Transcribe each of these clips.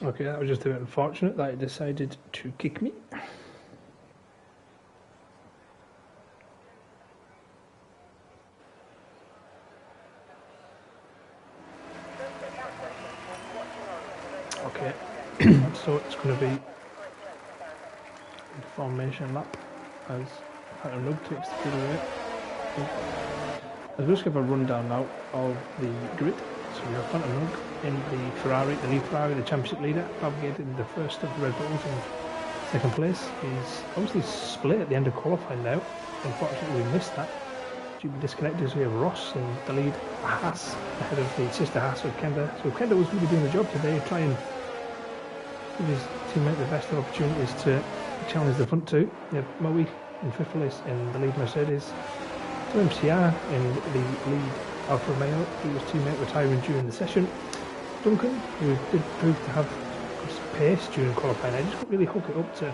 Okay, that was just a bit unfortunate that it decided to kick me. Okay, so it's going to be formation lap as Phantom Nug takes the field away. I'll just give a rundown now of the grid. So we have Phantom Nug in the Ferrari, the new Ferrari, the championship leader, navigating the first of the Red Bulls in second place. He's obviously split at the end of qualifying now. Unfortunately, we missed that due to disconnectors. We have Ross in the lead, Haas ahead of the sister Haas of Kenda. So Kenda was really doing the job today, try and give his teammate the best of opportunities to challenge the front two. We have Moe in fifth place in the lead Mercedes. To MCR in the lead Alfa Romeo, who was teammate retiring during the session. Duncan, who did prove to have good pace during qualifying, I just couldn't really hook it up to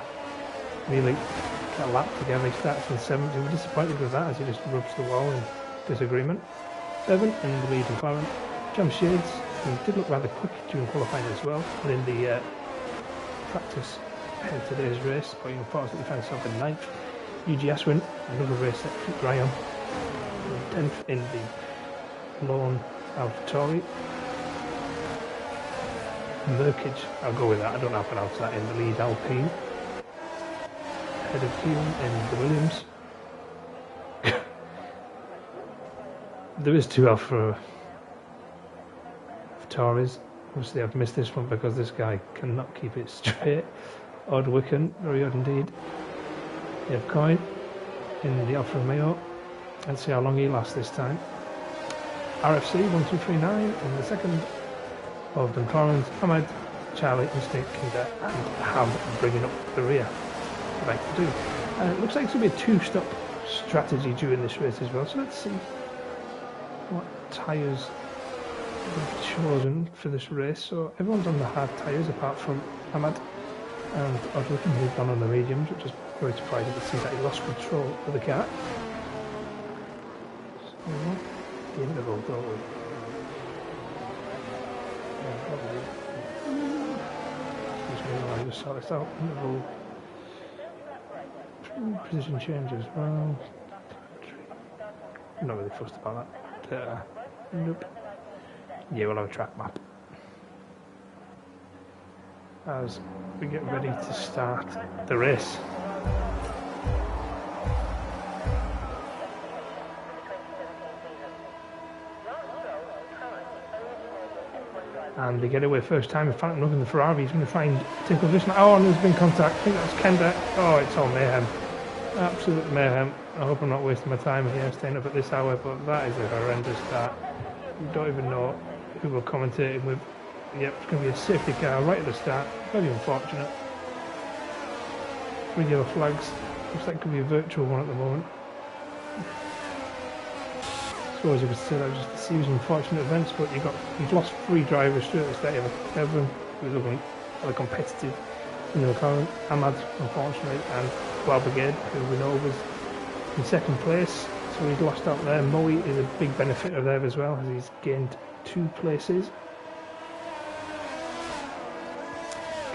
really get a lap together. He starts in 7th. He was disappointed with that as he just rubs the wall in disagreement. Bevan in the lead McLaren. Jam Shades, who did look rather quick during qualifying as well, and in the practice ahead of today's race, but he unfortunately found himself in 9th. UG Aswin, another race that kept Graham, 10th in the lone AlphaTauri. Merkage, I'll go with that, I don't know how to pronounce that, in the lead Alpine. Ahead of Kieran in the Williams. There is two AlphaTauris. Obviously I've missed this one because this guy cannot keep it straight. Odd Wicken, very odd indeed. You have Coin in the Alfa Romeo. Let's see how long he lasts this time. RFC 1239 in the second of the McLarens. Ahmed, Charlie, Instinct, Kinder and Ham bringing up the rear. What I like to do. It looks like it's going to be a two-stop strategy during this race as well. So let's see what tyres they've chosen for this race. So everyone's on the hard tyres apart from Ahmed and Oddwick, who's gone on the mediums, which is very surprising to see that he lost control of the car. So, the interval, don't we? I'll just sort this out. Interval. Position changes. Well, I'm not really fussed about that. Nope. Yeah, we'll have a track map. As we get ready to start the race. And they get away first time with Phantom Nug in the Ferrari. He's going to try and take position. Oh, and there's been contact. I think that's Kenda. Oh, it's all mayhem. Absolute mayhem. I hope I'm not wasting my time here staying up at this hour, but that is a horrendous start. You don't even know who we're commentating with. Yep, it's going to be a safety car right at the start. Very unfortunate. 3 yellow flags. Looks like it could be a virtual one at the moment. So as you could say, that was just a series of unfortunate events, but you've lost 3 drivers straight at the start. You have Kevin, who's looking rather competitive in the McLaren, Ahmad, unfortunately, and Wild Brigade, who we know was in second place. So he's lost out there. Moe is a big benefit of there as well, as he's gained 2 places.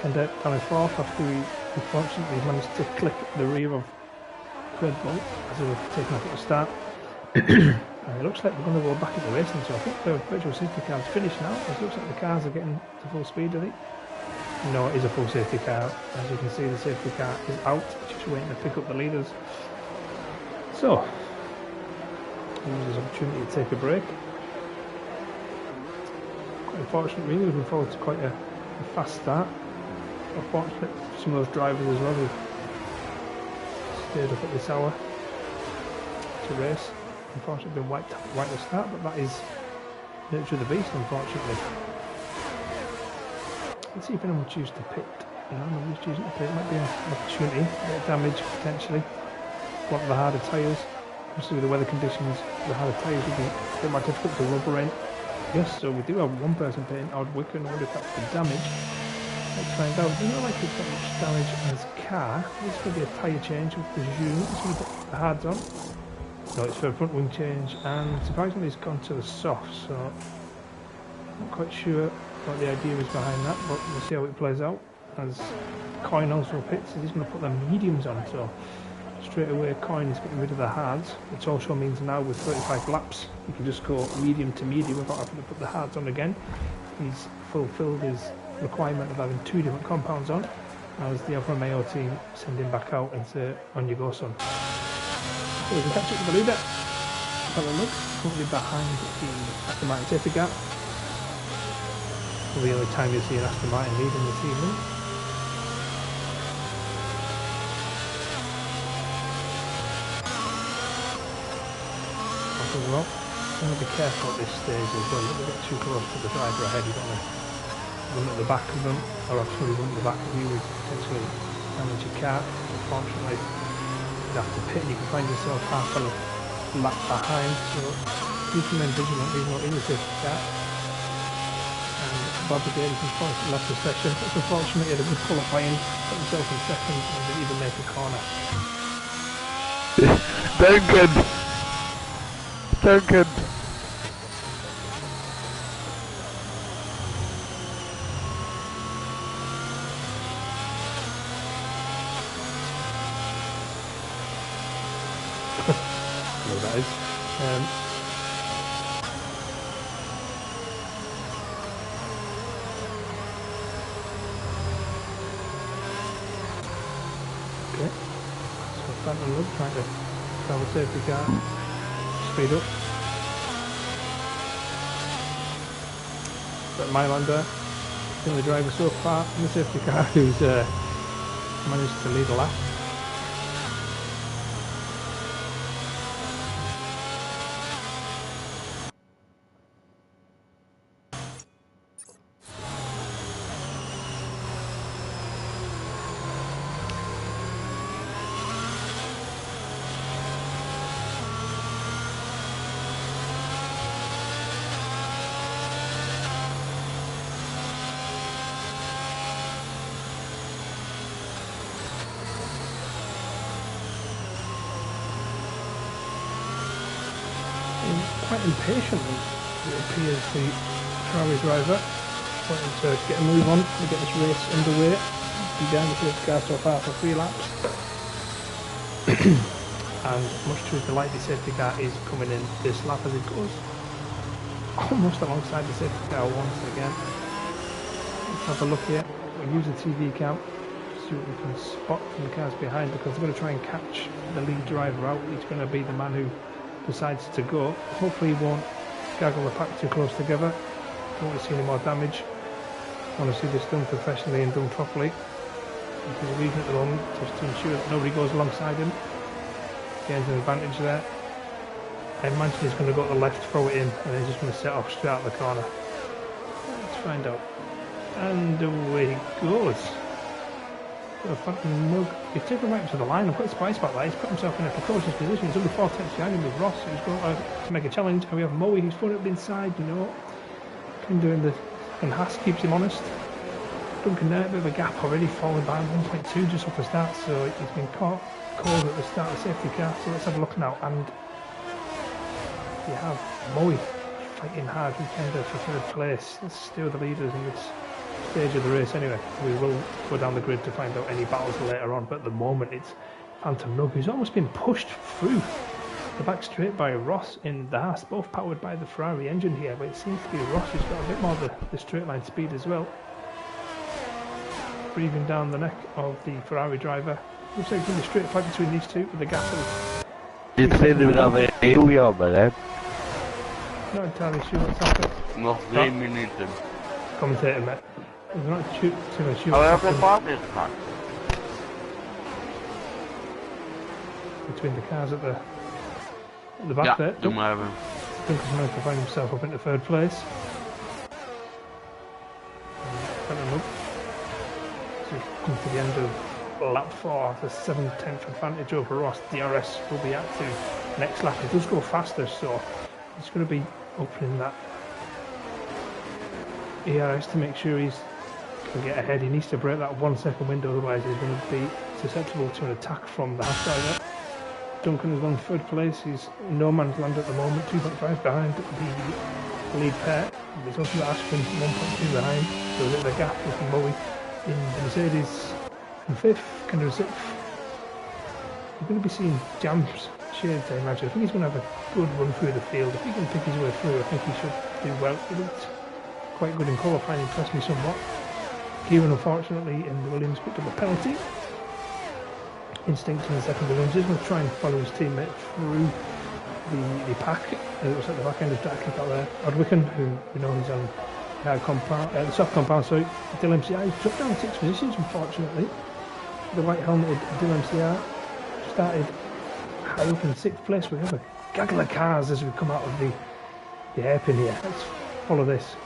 Kenda down in 4th after he unfortunately managed to clip the rear of Red Bull as they were taking off at the start. It looks like we're going to go back into racing, so I think the virtual safety car's finished now. It looks like the cars are getting to full speed, I think. No, it is a full safety car. As you can see, the safety car is out, just waiting to pick up the leaders. So, use this opportunity to take a break. Quite unfortunate, really, looking forward to quite a fast start. Unfortunate for some of those drivers as well who stayed up at this hour to race. Unfortunately been wiped out right at the start, but that is the nature of the beast, unfortunately. Let's see if anyone will choose to pit. No, nobody's choosing to pit. It might be an opportunity, a bit of damage potentially. Block the harder tyres. Obviously with the weather conditions, the harder tyres will be a bit more difficult to rubber in. Yes, so we do have one person pitting, Odd Wicken. I wonder if that's the damage. Let's find out. It doesn't look like it's got much damage on his car. This could be a tyre change, I presume. Let's see if put the hards on. No, it's for a front wing change, and surprisingly it's gone to the soft, so Not quite sure what the idea is behind that, but we'll see how it plays out. As Coin also pits, he's going to put the mediums on, so straight away Coin is getting rid of the hards, which also means now with 35 laps you can just go medium to medium without having to put the hards on again. He's fulfilled his requirement of having 2 different compounds on. Now as the Alfa Romeo team send him back out and say, on you go son. So we can catch up with the leader. Have a look, currently behind the Aston Martin safety car. Probably the only time you'll see an Aston Martin leading this evening. As well, you want to be careful at this stage as well. You don't get too close to the driver ahead. You don't want to run at the back of them, or actually run at the back of you with potentially damage your car. Unfortunately, you have to pit and you can find yourself half a lap behind, so please remain vigilant even though in the safety car. And Bobby Davis unfortunately left the session. It's unfortunate he had a good qualifying, put himself in second and didn't even make a corner. Duncan! Duncan! No, that is. Okay, so Phantom Lug trying to travel safety car, speed up. But Mylander, the only driver so far in the safety car who's managed to lead a lap. Quite impatient, it appears, the Ferrari driver, wanting to get a move on to get this race underway. He's behind the safety car so far for 3 laps. And much to his delight, the safety car is coming in this lap as it goes almost alongside the safety car once again. Let's have a look here. We'll use the TV cam to see what we can spot from the cars behind, because they're going to try and catch the lead driver out. He's going to be the man who decides to go. Hopefully he won't gaggle the pack too close together. Don't want to see any more damage. I want to see this done professionally and done properly. He's leading at the moment just to ensure that nobody goes alongside him. Gains an advantage there. I imagine he's going to go to the left, throw it in, and then he's just going to set off straight out the corner. Let's find out. And away he goes. A Phantom Lug. He's taken right up to the line. I'm quite surprised about that. He's put himself in a precocious position. He's only 4 tenths behind him with Ross, who's going to make a challenge. And we have Moe, who's thrown it up the inside, you know. Been doing the. And Haas keeps him honest. Duncan there, a bit of a gap already, falling behind 1.2 just off the start. So he's been caught cold at the start of the safety car. So let's have a look now. And you have Moe fighting hard, contender for 3rd place. Let's steal the leaders in this stage of the race anyway. We will go down the grid to find out any battles later on, but at the moment it's Phantom Lug, who's almost been pushed through the back straight by Ross in the Haas, both powered by the Ferrari engine here, but it seems to be Ross who's got a bit more of the straight line speed as well. Breathing down the neck of the Ferrari driver. Looks like it's going to be a straight fight between these two with the gap of... Dit vinden we dan weer heel jammer, hè? Not entirely sure what's happened. Nog 3 minuten. Commentator, mate. We're not too much sure. Oh, we hebben een paard ingemaakt. Between the cars at the back there. Doe maar even. Duncan's managed to find himself up into 3rd place. Phantom Lug. So we've come to the end of lap 4, the 7/10 advantage over Ross. DRS will be active next lap. It does go faster, so it's going to be opening that ERS to make sure he can get ahead. He needs to break that 1 second window, otherwise he's going to be susceptible to an attack from the Haas driver. Duncan is on 3rd place. He's no man's land at the moment, 2.5 behind the the lead pair. There's also Ashton 1.2 behind, so a bit of a gap with Bowie in the Mercedes in 5th, Kender in 6th. You're going to be seeing Jam's shades, I imagine. I think he's going to have a good run through the field. If he can pick his way through, I think he should do well. He looked quite good in qualifying, impressed me somewhat. Kieran, unfortunately, in the Williams picked up a penalty. Instinct in the second Williams is going to try and follow his teammate through the pack. It looks like the back end is trying to kick out there. Odwicken, who we know is on the soft compound, sorry, Dylan MCR. He's dropped down 6 positions, unfortunately. The white helmeted Dylan MCR started high up in 6th place. We have a gaggle of cars as we come out of the hairpin here. Let's follow this.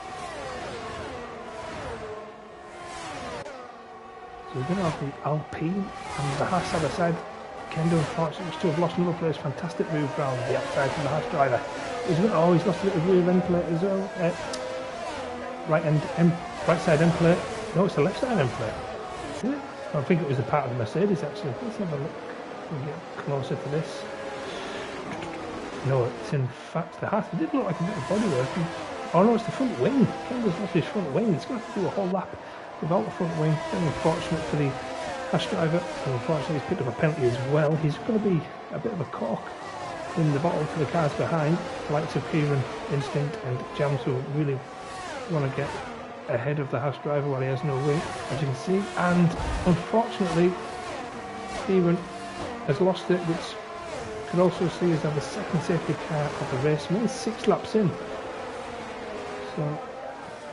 So we're going to have the Alpine and the Haas side by side. Kendo, unfortunately, to have lost another place. Fantastic move round the outside from the Haas driver. He's lost a bit of rear end plate as well. Right side end plate. No, it's the left side end plate. Is it? I think it was a part of the Mercedes actually. Let's have a look. We'll get closer to this. No, it's in fact the Haas. It did look like a bit of bodywork. Oh no, it's the front wing. Kendo's lost his front wing. He's going to have to do a whole lap without the front wing. Very unfortunate for the Haas driver, and unfortunately he's picked up a penalty as well. He's going to be a bit of a cork in the bottle for the cars behind, the likes of Kieran, Instinct and Jams, who really want to get ahead of the Haas driver while he has no wing, as you can see. And unfortunately Kieran has lost it, which could also see as have the second safety car of the race. We're only 6 laps in, so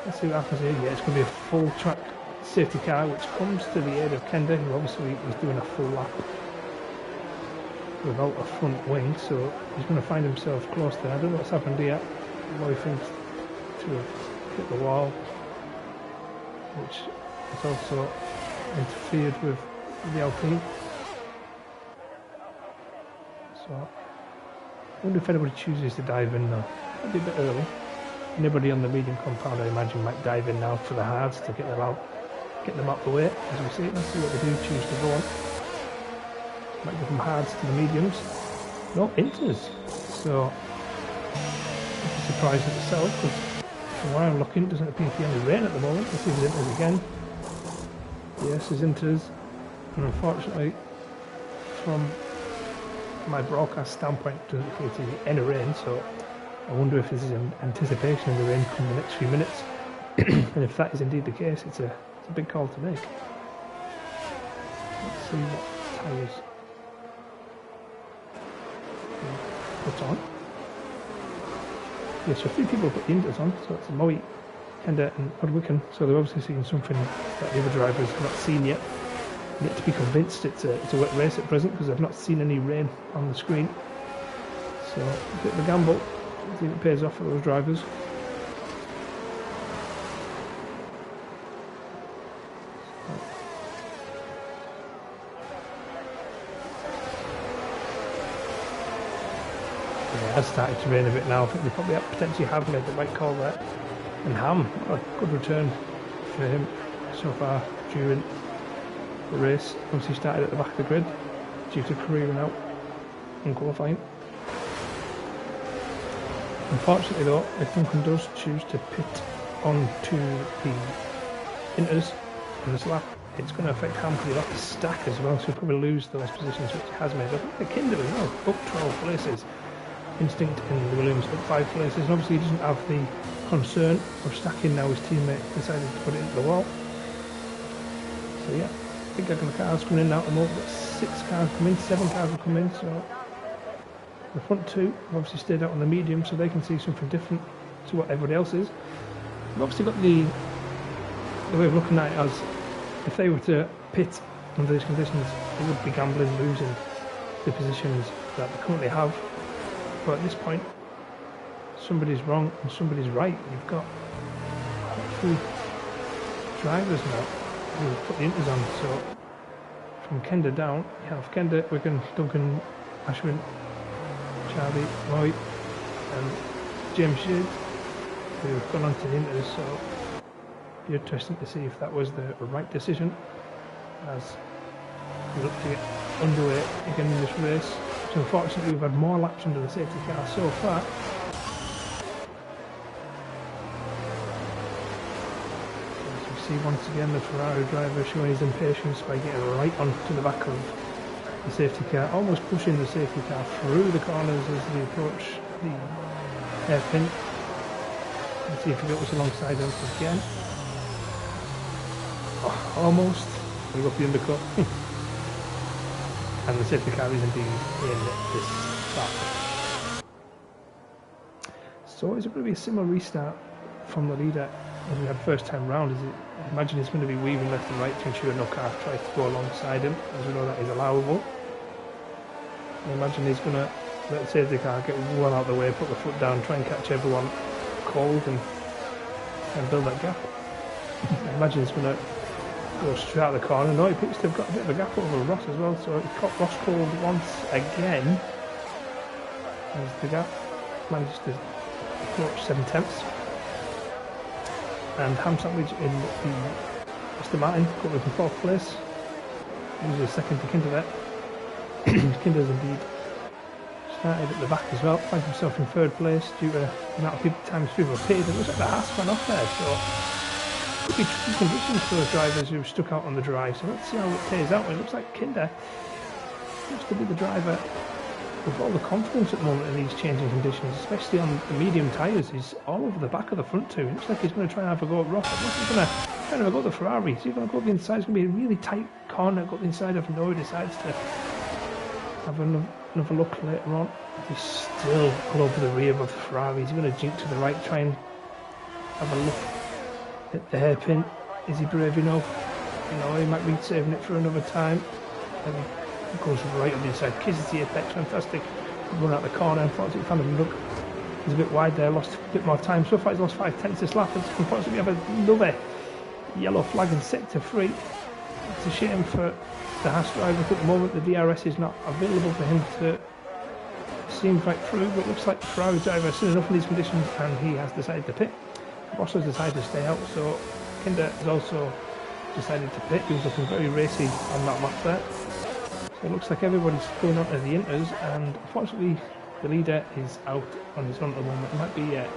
let's see what happens here. Yeah, it's going to be a full track safety car which comes to the aid of Kender, who obviously is doing a full lap without a front wing, so he's going to find himself close there. I don't know what's happened here. Roy thinks to have hit the wall, which has also interfered with the Alpine. So I wonder if anybody chooses to dive in now. It'll be a bit early. Anybody on the medium compound, I imagine, might dive in now for the hards to get them out the way. As we see it, let's see what they do choose to go on. Might go from hards to the mediums. No, inters. So it's a surprise in itself, because from where I'm looking, it doesn't appear to be any rain at the moment. Let's see if there's inters again. Yes, there's inters. And unfortunately, from my broadcast standpoint, it doesn't appear to be any rain, so I wonder if this is an anticipation of the rain coming in the next few minutes. And if that is indeed the case, it's a big call to make. Let's see what tyres put on. Yeah, so 3 people put the inters on, so it's Moe, Kender and Odwicken, so they're obviously seeing something that the other drivers have not seen yet. Yet to be convinced it's a wet race at present, because I've not seen any rain on the screen. So a bit of a gamble. I think it pays off for those drivers. It has started to rain a bit now. I think they probably potentially have made the right call there. And Ham, a good return for him so far during the race. Obviously started at the back of the grid due to careering out in qualifying. Unfortunately though, if Duncan does choose to pit onto the inters in this lap, it's going to affect Ham because he'll have to stack as well, so he'll probably lose those positions which he has made. I think the Kinder as well, up 12 places. Instinct in the Williams up 5 places, and obviously he doesn't have the concern of stacking now his teammate decided to put it into the wall. So yeah, big gaggle of cars coming in now at the moment. 6 cars come in, 7 cars will come in, so the front 2 have obviously stayed out on the medium so they can see something different to what everybody else is. We've obviously got the way of looking at it as if they were to pit under these conditions, they would be gambling, losing the positions that they currently have. But at this point, somebody's wrong and somebody's right. You've got 3 drivers now who put the inters on. So from Kender down, you have Kender, Wigan, Duncan, Ashwin, Charlie, Roy and James Shade, who've gone on to the inters. So it'll be interesting to see if that was the right decision as we look to get underway again in this race. So unfortunately we've had more laps under the safety car so far. see once again the Ferrari driver showing his impatience by getting right onto the back of the safety car, almost pushing the safety car through the corners as they approach the hairpin. Let's see if he goes alongside him again. Oh, almost. We got the undercut. And the safety car is indeed in this start. So is it going to be a similar restart from the leader as we had first time round? I imagine he's going to be weaving left and right to ensure no car tries to go alongside him, as we know that is allowable. I imagine he's going to let the safety car get one out of the way, put the foot down, try and catch everyone cold and build that gap. I imagine he's going to go straight out of the corner. No, he appears to have got a bit of a gap over Ross as well, so he caught Ross cold once again as the gap managed to approach 7/10. And Ham Sandwich in the Aston Martin got in 4th place. Usually second to Kinder there. Kinder's indeed started at the back as well, finds himself in 3rd place due to the amount of times people have pitted. It looks like the Haas went off there, so could be tricky conditions for those drivers who stuck out on the dry. So let's see how it plays out. It looks like Kinder seems to be the driver with all the confidence at the moment in these changing conditions, especially on the medium tyres. He's all over the back of the front two. It looks like he's going to try and have a go at Ross. Ross is going to try and have a go at the Ferrari. So he's going to go up the inside. It's going to be a really tight corner. Go up the inside of Noah, decides to have another look later on. He's still all over the rear of the Ferrari. He's going to jink to the right, try and have a look at the hairpin. Is he brave enough? You know, he might be saving it for another time. And he goes right on the inside, kisses the apex, fantastic. Run out the corner, unfortunately found him look. He's a bit wide there, lost a bit more time. So far he's lost 5/10 this lap, and unfortunately we have another yellow flag in sector 3. It's a shame for the Haas driver. At the moment the DRS is not available for him to see him right through, but it looks like the Ferrari driver has seen enough in these conditions and he has decided to pit. Ross has decided to stay out, so Kinder has also decided to pit. He was looking very racy on that lap there. So it looks like everybody's going on to the inters, and unfortunately the leader is out on his own at the moment. It might be an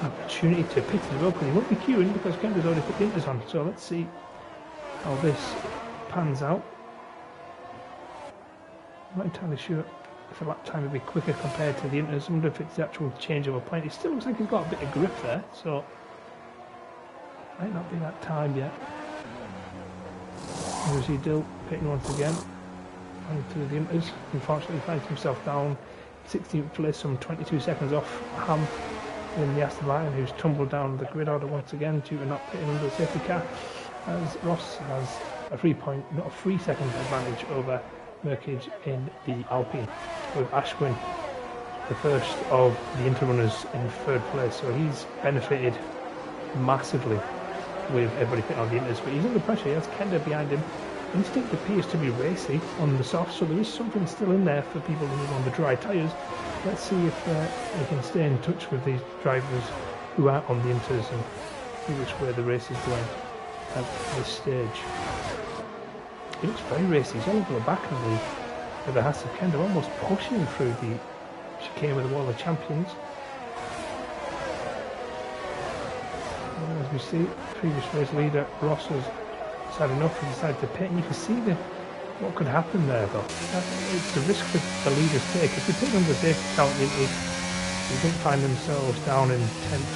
opportunity to pit as well, because he won't be queuing because Kinder's already put the inters on. So let's see how this pans out. I'm not entirely sure if the lap time will be quicker compared to the inters. I wonder if it's the actual change of a point. It still looks like he's got a bit of grip there, so might not be that time yet. There's Dill pitting once again. To the inters, unfortunately finds himself down 16th place, some 22 seconds off Ham in the Aston Martin, who's tumbled down the grid order once again due to not pitting under the safety car, as Ross has a 3-second advantage over Merkage in the Alpine, with Ashwin the first of the inter-runners in 3rd place. So he's benefited massively with everybody pitting on the inters, but he's under pressure. He has Kender behind him. Instinct appears to be racy on the soft, so there is something still in there for people who are on the dry tyres. Let's see if they can stay in touch with these drivers who are on the inters and see which way the race is going at this stage. He looks very racy. He's all over the back of the Haas of Kender, almost pushing through the chicane with the Wall of Champions. And as we see, previous race leader Ross has had enough and decided to pit, and you can see what could happen there though. It's the risk that the leaders take. If they pit under safety count, they don't find themselves down in 10th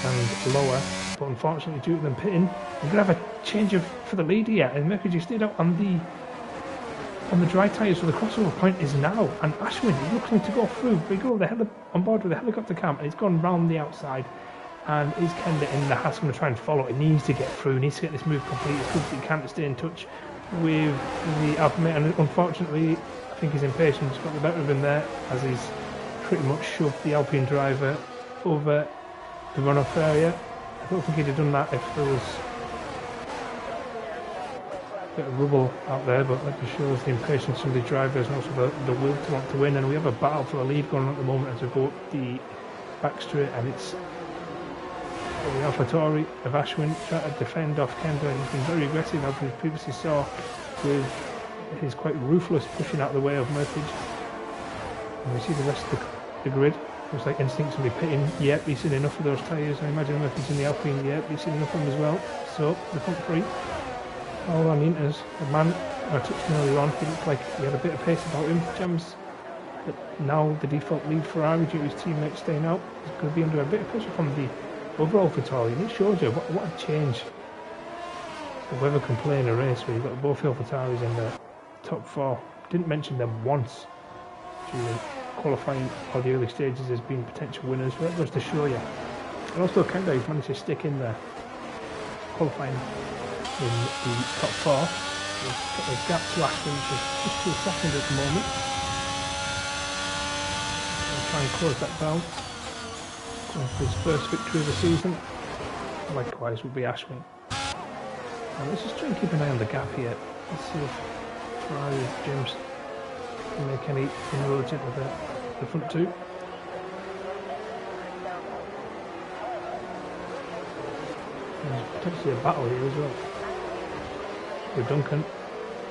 and lower. But unfortunately, due to them pitting, we're going to have a change for the lead here, and Mercury stayed out on the dry tyres, so the crossover point is now, and Ashwin is looking to go through. We go on board with the helicopter cam, and he's gone round the outside. And is Kender in the Haas going to try and follow? He needs to get through, he needs to get this move complete as quickly as he can to stay in touch with the Alpha mate. And unfortunately, I think his impatience got the better of him there, as he's pretty much shoved the Alpine driver over the runoff area. I don't think he'd have done that if there was a bit of rubble out there, but that just shows the impatience of the drivers and also the will to want to win. And we have a battle for the lead going on at the moment as we go up the back straight, and it's the AlphaTauri of Ashwin trying to defend off Kender. He's been very aggressive, as we previously saw, with his quite ruthless pushing out the way of Merkage. And we see the rest of the grid Looks like instincts will be pitting. Yep, he's seen enough of those tyres. I imagine if he's in the Alpine, yep, he's seen enough of them as well. So, the front three. All on Inters. The man I touched him earlier on, he looked like he had a bit of pace about him. Jams. But now the default lead Ferrari due to his teammate staying out is going to be under a bit of pressure from the overall AlphaTauri. And it shows you what a change. If ever can play in a race where you've got both AlphaTauris in the top four. Didn't mention them once during qualifying or the early stages as being potential winners, but that goes to show you. And also Kendo, he's managed to stick in there, qualifying in the top four. He's got the gap to Aston, which is just 2 seconds at the moment. I'll try and close that down. Going for his first victory of the season. Likewise will be Ashwin. Now let's just try and keep an eye on the gap here. Let's see if Ferrari James can make any inroads into the front two. There's potentially a battle here as well. With Duncan,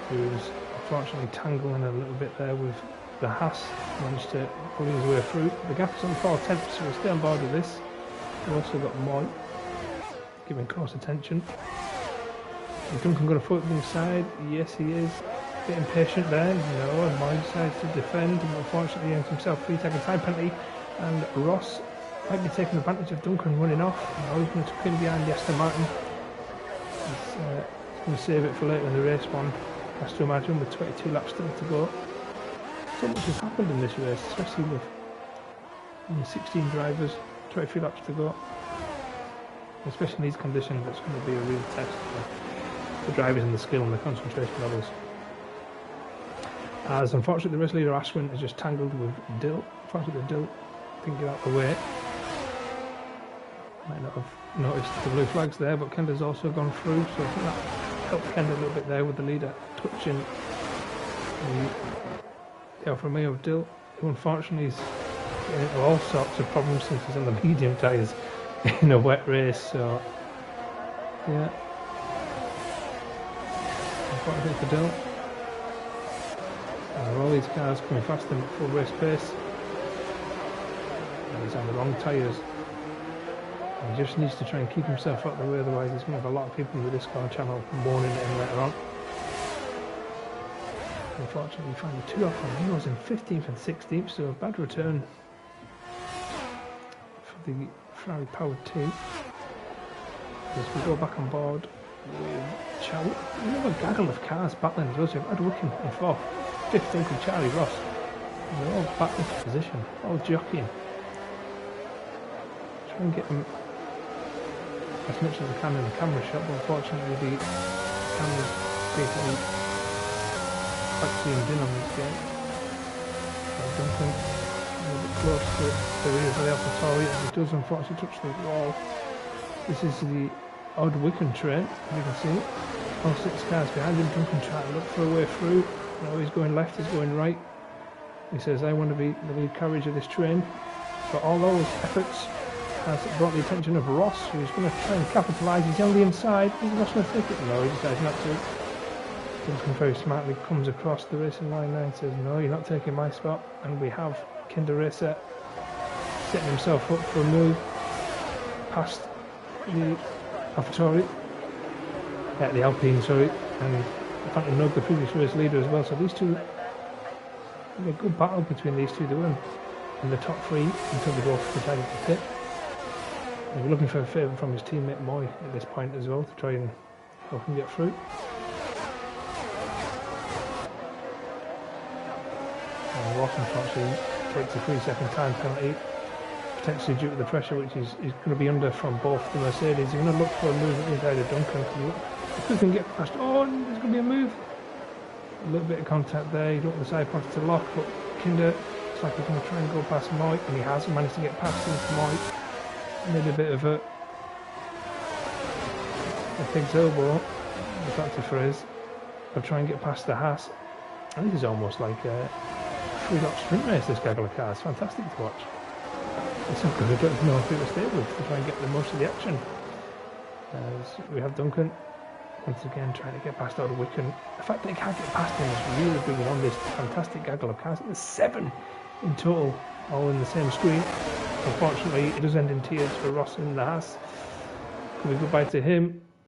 who's unfortunately tangling a little bit there with the Haas, managed to pull his way through. The gap is on 4/10, so we'll stay on board with this. We've also got Moy giving close attention. Is Duncan going to float inside? Yes, he is. A bit impatient there. No, and Moy decides to defend, and unfortunately earns himself free taking time penalty. And Ross might be taking advantage of Duncan running off. Now he's going to tuck in behind the Aston Martin. He's going to save it for later in the race one. Has to imagine with 22 laps still to go. So much has happened in this race, especially with 16 drivers, 23 laps to go. Especially in these conditions, it's going to be a real test for the drivers and the skill and the concentration levels. As unfortunately the race leader Ashwin is just tangled with Dill. Unfortunately Dill didn't get out of the way. Might not have noticed the blue flags there, but Kenda's also gone through, so I think that helped Kenda a little bit there with the leader touching the Alfa Romeo of Dill, who unfortunately is getting into all sorts of problems since he's on the medium tyres in a wet race, so yeah. Unfortunately for Dill. And all these cars coming faster than full race pace. And he's on the wrong tyres. He just needs to try and keep himself out of the way, otherwise he's going to have a lot of people in the Discord channel moaning at him later on. Unfortunately, finally 2 off on him. He was in 15th and 16th, so a bad return for the Ferrari powered team. As we go back on board with Charlie. We have a gaggle of cars battling as well. So we've had Wickham in 4th, 5th Duncan, Charlie Ross. And they're all battling for position, all jockeying. Try and get them as much as I can in the camera shot, but unfortunately the camera's basically quite zoomed in on this game. Duncan a little bit close to the rear of the AlphaTauri, and he does unfortunately touch the wall. This is the odd Wickham train, as you can see. All 6 cars behind him. Duncan trying to look for a way through. Now he's going left, he's going right. He says, I want to be the lead carriage of this train. For all those efforts has brought the attention of Ross, who's going to try and capitalise. He's on the inside. Is Ross going to take it? No, he decides not to. Duncan very smartly comes across the racing line there and says, no, you're not taking my spot. And we have Kinder Racer setting himself up for a move past the AlphaTauri, the Alpine, sorry, and Phantom Nug, the previous race leader as well. So these two, a good battle between these two. They were in the top 3 until they both decided to pit. He's looking for a favour from his teammate Moy at this point as well to try and help him get through. And Ross unfortunately takes a 3-second time penalty, potentially due to the pressure which he's going to be under from both the Mercedes. He's going to look for a move at the inside of Duncan. If he can get past, oh, there's going to be a move. A little bit of contact there. You don't want the side points to lock, but Kinder looks like he's going to try and go past Moy, and he has managed to get past him. Moy made a bit of a pig's elbow, the factor for his, of trying to get past the Haas. I think it's almost like a 3-lap sprint race, this gaggle of cars. Fantastic to watch. It's so good, I don't know if it was stable to try and get the most of the action. As we have Duncan once again trying to get past out of Wickham. The fact that he can't get past him is really bringing on this fantastic gaggle of cars. There's 7 in total all in the same screen. Unfortunately, it does end in tears for Ross in the Haas. Can we go back to him?